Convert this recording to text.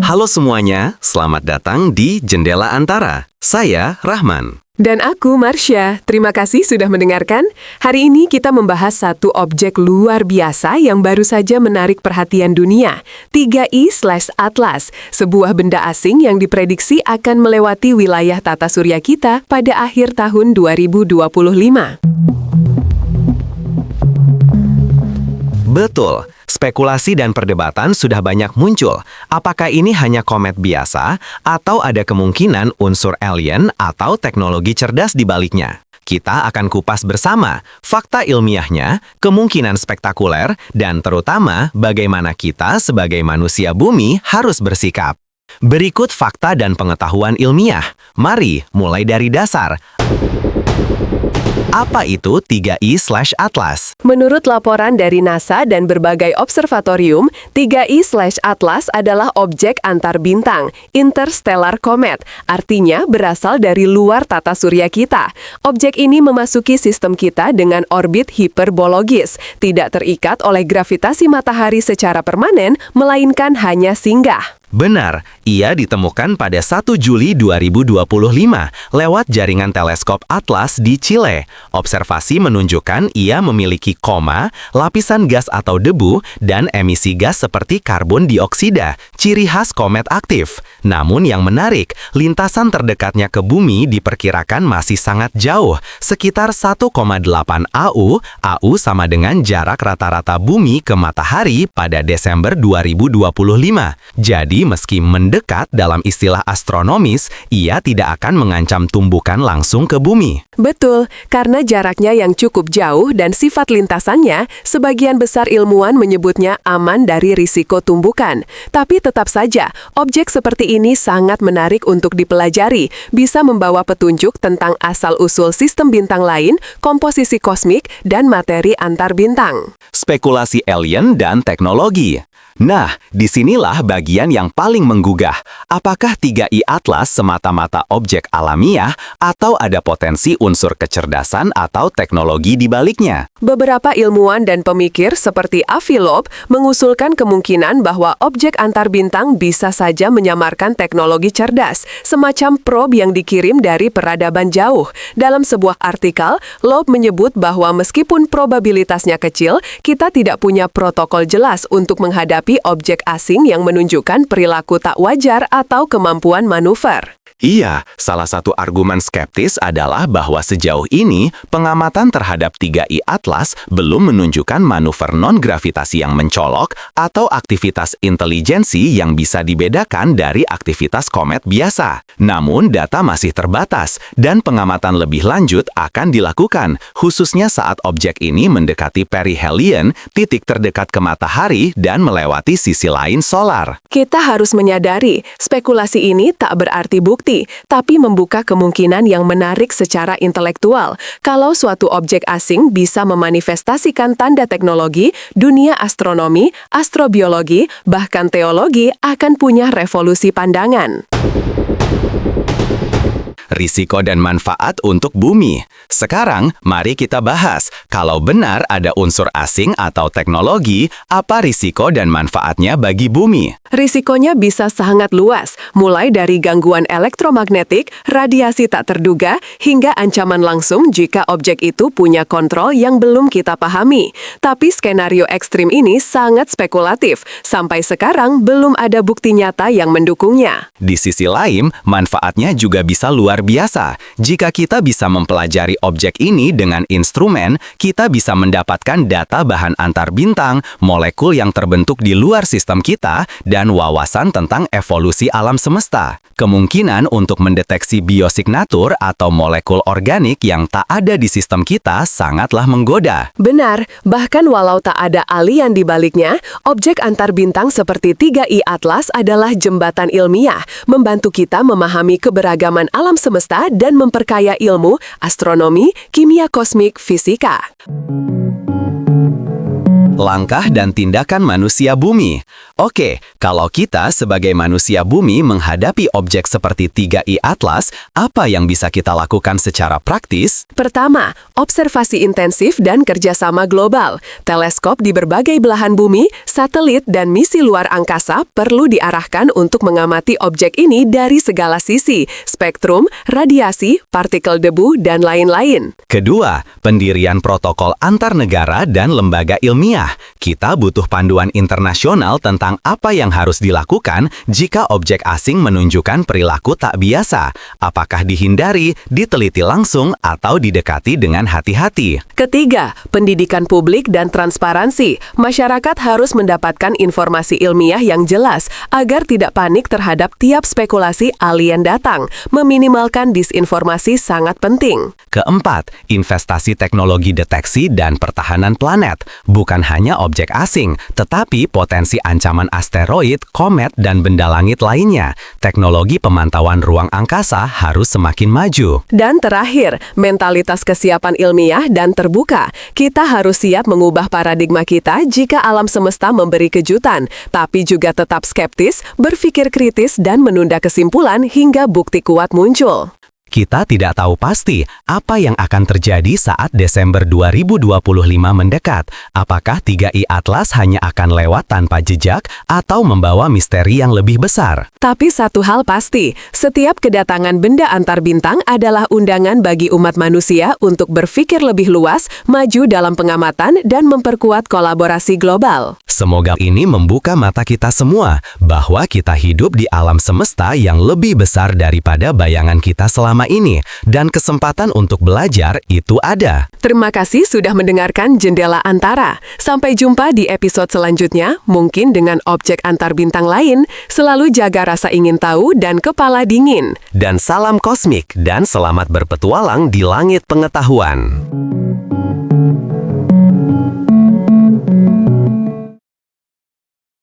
Halo semuanya, selamat datang di Jendela Antara. Saya Rahman. Dan aku Marsha. Terima kasih sudah mendengarkan. Hari ini kita membahas satu objek luar biasa yang baru saja menarik perhatian dunia. 3i/Atlas, sebuah benda asing yang diprediksi akan melewati wilayah tata surya kita pada akhir tahun 2025. Betul, spekulasi dan perdebatan sudah banyak muncul. Apakah ini hanya komet biasa atau ada kemungkinan unsur alien atau teknologi cerdas di baliknya? Kita akan kupas bersama fakta ilmiahnya, kemungkinan spektakuler, dan terutama bagaimana kita sebagai manusia bumi harus bersikap. Berikut fakta dan pengetahuan ilmiah. Mari mulai dari dasar. Apa itu 3i/Atlas? Menurut laporan dari NASA dan berbagai observatorium, 3i/Atlas adalah objek antar bintang, interstellar comet, artinya berasal dari luar tata surya kita. Objek ini memasuki sistem kita dengan orbit hiperbologis, tidak terikat oleh gravitasi matahari secara permanen, melainkan hanya singgah. Benar, ia ditemukan pada 1 Juli 2025 lewat jaringan teleskop Atlas di Chile. Observasi menunjukkan ia memiliki koma, lapisan gas atau debu, dan emisi gas seperti karbon dioksida, ciri khas komet aktif. Namun yang menarik, lintasan terdekatnya ke bumi diperkirakan masih sangat jauh, sekitar 1,8 AU. AU sama dengan jarak rata-rata bumi ke matahari pada Desember 2025. Jadi meski mendekat dalam istilah astronomis, ia tidak akan mengancam tumbukan langsung ke bumi. Betul, karena jaraknya yang cukup jauh dan sifat lintasannya, sebagian besar ilmuwan menyebutnya aman dari risiko tumbukan. Tapi tetap saja, objek seperti ini sangat menarik untuk dipelajari, bisa membawa petunjuk tentang asal-usul sistem bintang lain, komposisi kosmik, dan materi antar bintang. Spekulasi alien dan teknologi. Nah, disinilah bagian yang paling menggugah. Apakah 3i/Atlas semata-mata objek alamiah atau ada potensi unsur kecerdasan atau teknologi di baliknya? Beberapa ilmuwan dan pemikir seperti Avi Loeb mengusulkan kemungkinan bahwa objek antar bintang bisa saja menyamarkan teknologi cerdas, semacam probe yang dikirim dari peradaban jauh. Dalam sebuah artikel, Loeb menyebut bahwa meskipun probabilitasnya kecil, kita tidak punya protokol jelas untuk menghadapi objek asing yang menunjukkan perilaku tak wajar atau kemampuan manuver. Iya, salah satu argumen skeptis adalah bahwa sejauh ini pengamatan terhadap 3i/Atlas belum menunjukkan manuver non-gravitasi yang mencolok atau aktivitas intelijensi yang bisa dibedakan dari aktivitas komet biasa. Namun data masih terbatas dan pengamatan lebih lanjut akan dilakukan, khususnya saat objek ini mendekati perihelion, titik terdekat ke matahari dan melewati sisi lain solar. Kita harus menyadari, spekulasi ini tak berarti bukti, tapi membuka kemungkinan yang menarik secara intelektual. Kalau suatu objek asing bisa memanifestasikan tanda teknologi, dunia astronomi, astrobiologi, bahkan teologi akan punya revolusi pandangan. Risiko dan manfaat untuk bumi. Sekarang, mari kita bahas, kalau benar ada unsur asing atau teknologi, apa risiko dan manfaatnya bagi bumi? Risikonya bisa sangat luas, mulai dari gangguan elektromagnetik, radiasi tak terduga, hingga ancaman langsung jika objek itu punya kontrol yang belum kita pahami. Tapi skenario ekstrim ini sangat spekulatif. Sampai sekarang, belum ada bukti nyata yang mendukungnya. Di sisi lain, manfaatnya juga bisa luar biasa. Jika kita bisa mempelajari objek ini dengan instrumen, kita bisa mendapatkan data bahan antar bintang, molekul yang terbentuk di luar sistem kita, dan wawasan tentang evolusi alam semesta. Kemungkinan untuk mendeteksi biosignatur atau molekul organik yang tak ada di sistem kita sangatlah menggoda. Benar, bahkan walau tak ada alien di baliknya, objek antar bintang seperti 3i/Atlas adalah jembatan ilmiah, membantu kita memahami keberagaman alam semesta dan memperkaya ilmu, astronomi, kimia kosmik, fisika. Langkah dan tindakan manusia bumi. Oke, Kalau kita sebagai manusia bumi menghadapi objek seperti 3I Atlas, apa yang bisa kita lakukan secara praktis? Pertama, observasi intensif dan kerjasama global. Teleskop di berbagai belahan bumi, satelit, dan misi luar angkasa perlu diarahkan untuk mengamati objek ini dari segala sisi, spektrum, radiasi, partikel debu, dan lain-lain. Kedua, pendirian protokol antar negara dan lembaga ilmiah. Kita butuh panduan internasional tentang apa yang harus dilakukan jika objek asing menunjukkan perilaku tak biasa. Apakah dihindari, diteliti langsung, atau didekati dengan hati-hati? Ketiga, pendidikan publik dan transparansi. Masyarakat harus mendapatkan informasi ilmiah yang jelas agar tidak panik terhadap tiap spekulasi alien datang. Meminimalkan disinformasi sangat penting. Keempat, investasi teknologi deteksi dan pertahanan planet. Bukan hanya objek asing, tetapi potensi ancaman asteroid, komet, dan benda langit lainnya. Teknologi pemantauan ruang angkasa harus semakin maju. Dan terakhir, mentalitas kesiapan ilmiah dan terbuka. Kita harus siap mengubah paradigma kita jika alam semesta memberi kejutan, tapi juga tetap skeptis, berpikir kritis, dan menunda kesimpulan hingga bukti kuat muncul. Kita tidak tahu pasti apa yang akan terjadi saat Desember 2025 mendekat. Apakah 3I Atlas hanya akan lewat tanpa jejak atau membawa misteri yang lebih besar? Tapi satu hal pasti, setiap kedatangan benda antar bintang adalah undangan bagi umat manusia untuk berpikir lebih luas, maju dalam pengamatan, dan memperkuat kolaborasi global. Semoga ini membuka mata kita semua bahwa kita hidup di alam semesta yang lebih besar daripada bayangan kita selama ini, dan kesempatan untuk belajar itu ada. Terima kasih sudah mendengarkan Jendela Antara. Sampai jumpa di episode selanjutnya, mungkin dengan objek antar bintang lain. Selalu jaga rasa ingin tahu dan kepala dingin. Dan salam kosmik dan selamat berpetualang di langit pengetahuan.